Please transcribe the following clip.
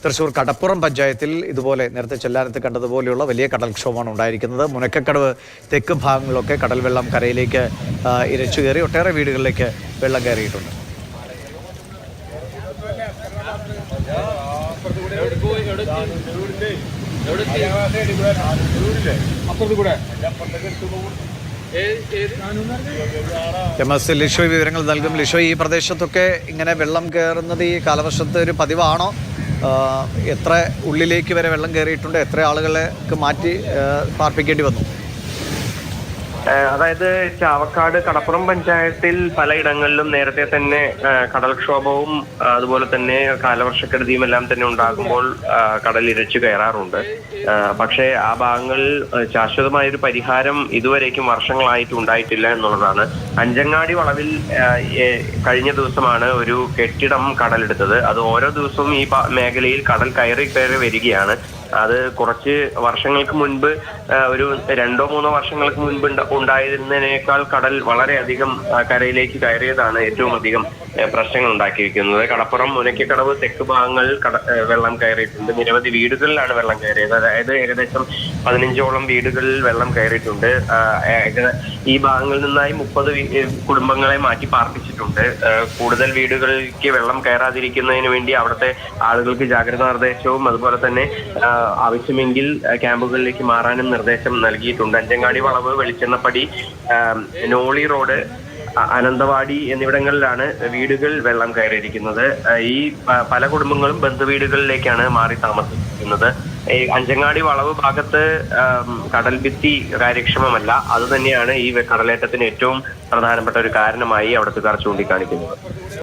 തൃശ്ശൂർ കടപ്പുറം പഞ്ചായത്തിൽ ഇതുപോലെ നേരത്തെ ചെല്ലാനത്ത് കണ്ടതുപോലെയുള്ള വലിയ കടൽക്ഷോഭമാണ് ഉണ്ടായിരിക്കുന്നത്. മുനക്കക്കടവ് തെക്ക് ഭാഗങ്ങളിലൊക്കെ കടൽ വെള്ളം കരയിലേക്ക് ഇരച്ചു കയറി ഒട്ടേറെ വീടുകളിലേക്ക് വെള്ളം കയറിയിട്ടുണ്ട്. MS ലിഷോയ് വിവരങ്ങൾ നൽകും. ലിഷോയ്, ഈ പ്രദേശത്തൊക്കെ ഇങ്ങനെ വെള്ളം കയറുന്നത് ഈ കാലവർഷത്തെ ഒരു പതിവാണോ? എത്ര ഉള്ളിലേക്ക് വരെ വെള്ളം കയറിയിട്ടുണ്ട്? എത്ര ആളുകളെ മാറ്റി പാർപ്പിക്കേണ്ടി വന്നു? അതായത് ചാവക്കാട് കടപ്പുറം പഞ്ചായത്തിൽ പലയിടങ്ങളിലും നേരത്തെ തന്നെ കടൽക്ഷോഭവും അതുപോലെ തന്നെ കാലവർഷക്കെടുതിയും എല്ലാം തന്നെ ഉണ്ടാകുമ്പോൾ കടൽ ഇരച്ചു കയറാറുണ്ട്. പക്ഷേ ആ ഭാഗങ്ങളിൽ ശാശ്വതമായൊരു പരിഹാരം ഇതുവരേക്കും വർഷങ്ങളായിട്ട് ഉണ്ടായിട്ടില്ല എന്നുള്ളതാണ്. അഞ്ചങ്ങാടി വളവിൽ കഴിഞ്ഞ ദിവസമാണ് ഒരു കെട്ടിടം കടലെടുത്തത്. അത് ഓരോ ദിവസവും ഈ മേഖലയിൽ കടൽ കയറി വരികയാണ്. അത് കുറച്ച് വർഷങ്ങൾക്ക് മുൻപ് ഒരു 2-3 വർഷങ്ങൾക്ക് മുൻപ് ഉണ്ടായിരുന്നതിനേക്കാൾ കടൽ വളരെയധികം കരയിലേക്ക് കയറിയതാണ് ഏറ്റവും അധികം പ്രശ്നങ്ങൾ ഉണ്ടാക്കിയിരിക്കുന്നത്. കടപ്പുറം മുനക്കക്കടവ് തെക്ക് ഭാഗങ്ങളിൽ വെള്ളം കയറിയിട്ടുണ്ട്. നിരവധി വീടുകളിലാണ് വെള്ളം കയറിയത്. അതായത് ഏകദേശം 15ഓളം വീടുകളിൽ വെള്ളം കയറിയിട്ടുണ്ട്. ഈ ഭാഗങ്ങളിൽ നിന്നായി 30 കുടുംബങ്ങളെ മാറ്റി പാർപ്പിച്ചിട്ടുണ്ട്. കൂടുതൽ വീടുകളിലേക്ക് വെള്ളം കയറാതിരിക്കുന്നതിന് വേണ്ടി അവിടുത്തെ ആളുകൾക്ക് ജാഗ്രതാ നിർദ്ദേശവും അതുപോലെ തന്നെ ആവശ്യമെങ്കിൽ ക്യാമ്പുകളിലേക്ക് മാറാനും നിർദ്ദേശം നൽകിയിട്ടുണ്ട്. അഞ്ചങ്ങാടി വളവ്, വെളിച്ചെണ്ണപ്പടി, നോളി റോഡ്, അനന്തവാടി എന്നിവിടങ്ങളിലാണ് വീടുകൾ വെള്ളം കയറിയിരിക്കുന്നത്. ഈ പല കുടുംബങ്ങളും ബന്ധുവീടുകളിലേക്കാണ് മാറി താമസിക്കുന്നത്. ഈ അഞ്ചങ്ങാടി വളവ് ഭാഗത്ത് കടൽ ഭിത്തി കാര്യക്ഷമമല്ല. അത് തന്നെയാണ് ഈ കടലേറ്റത്തിന് ഏറ്റവും പ്രധാനപ്പെട്ട ഒരു കാരണമായി അവിടുത്തുകാർ ചൂണ്ടിക്കാണിക്കുന്നത്.